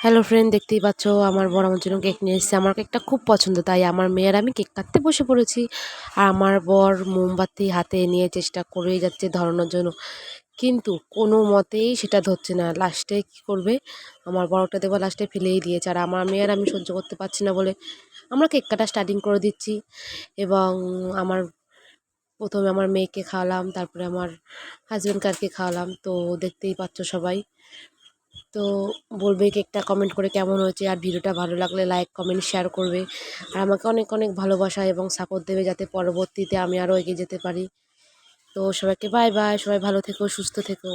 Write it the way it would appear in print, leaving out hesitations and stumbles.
Hello friend, দেখতেই পাচ্ছ আমার বর আমার জন্য কেক নিয়ে এসেছে। আমার কেকটা খুব পছন্দ, তাই আমার মেয়ের আমি কেক কাটতে বসে পড়েছি। আর আমার বর মোমবাতি হাতে নিয়ে চেষ্টা করেই যাচ্ছে ধরানোর জন্য, কিন্তু কোনো মতেই সেটা ধরছে না। লাস্টে কী করবে, আমার বড়টা দেবো লাস্টে ফেলেই দিয়েছে। আর আমার মেয়ের আমি সহ্য করতে পারছি না বলে আমরা কেক কাটা স্টার্টিং করে দিচ্ছি। এবং আমার প্রথমে আমার মেয়েকে খাওয়ালাম, তারপরে আমার হাজব্যান্ড খাওয়ালাম। তো দেখতেই পাচ্ছ সবাই। তো বলবে কেকটা কমেন্ট করে কেমন হয়েছে, আর ভিডিওটা ভালো লাগলে লাইক কমেন্ট শেয়ার করবে। আর আমাকে অনেক অনেক ভালোবাসা এবং সাপোর্ট দেবে, যাতে পরবর্তীতে আমি আরও এগিয়ে যেতে পারি। তো সবাইকে বাই বাই, সবাই ভালো থেকো, সুস্থ থেকো।